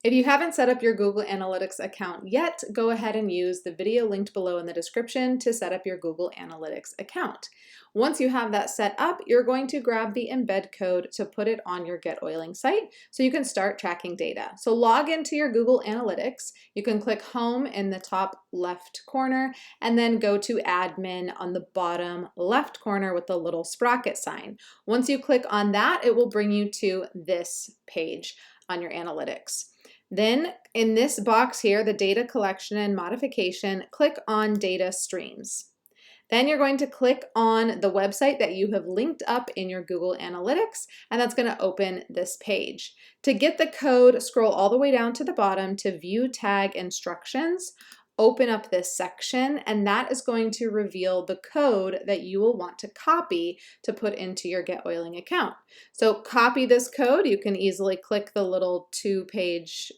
If you haven't set up your Google Analytics account yet, go ahead and use the video linked below in the description to set up your Google Analytics account. Once you have that set up, you're going to grab the embed code to put it on your GetOiling site so you can start tracking data. So log into your Google Analytics. You can click Home in the top left corner and then go to Admin on the bottom left corner with the little sprocket sign. Once you click on that, it will bring you to this page on your analytics. Then in this box here, the data collection and modification, click on data streams. Then you're going to click on the website that you have linked up in your Google Analytics, and that's going to open this page. To get the code, scroll all the way down to the bottom to view tag instructions. Open up this section, and that is going to reveal the code that you will want to copy to put into your GetOiling account. So copy this code. You can easily click the little two-page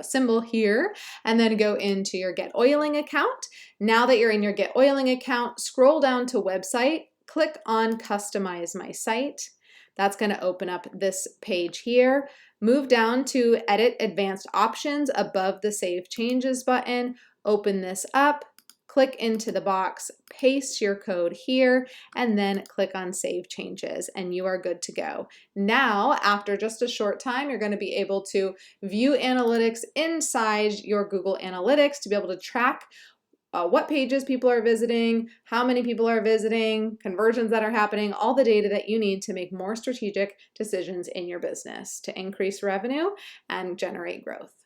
symbol here and then go into your GetOiling account. Now that you're in your GetOiling account, scroll down to website, click on Customize My Site. That's going to open up this page here. Move down to Edit Advanced Options above the Save Changes button. Open this up, click into the box, paste your code here, and then click on Save Changes, and you are good to go. Now, after just a short time, you're going to be able to view analytics inside your Google Analytics to be able to track what pages people are visiting, how many people are visiting, conversions that are happening, all the data that you need to make more strategic decisions in your business to increase revenue and generate growth.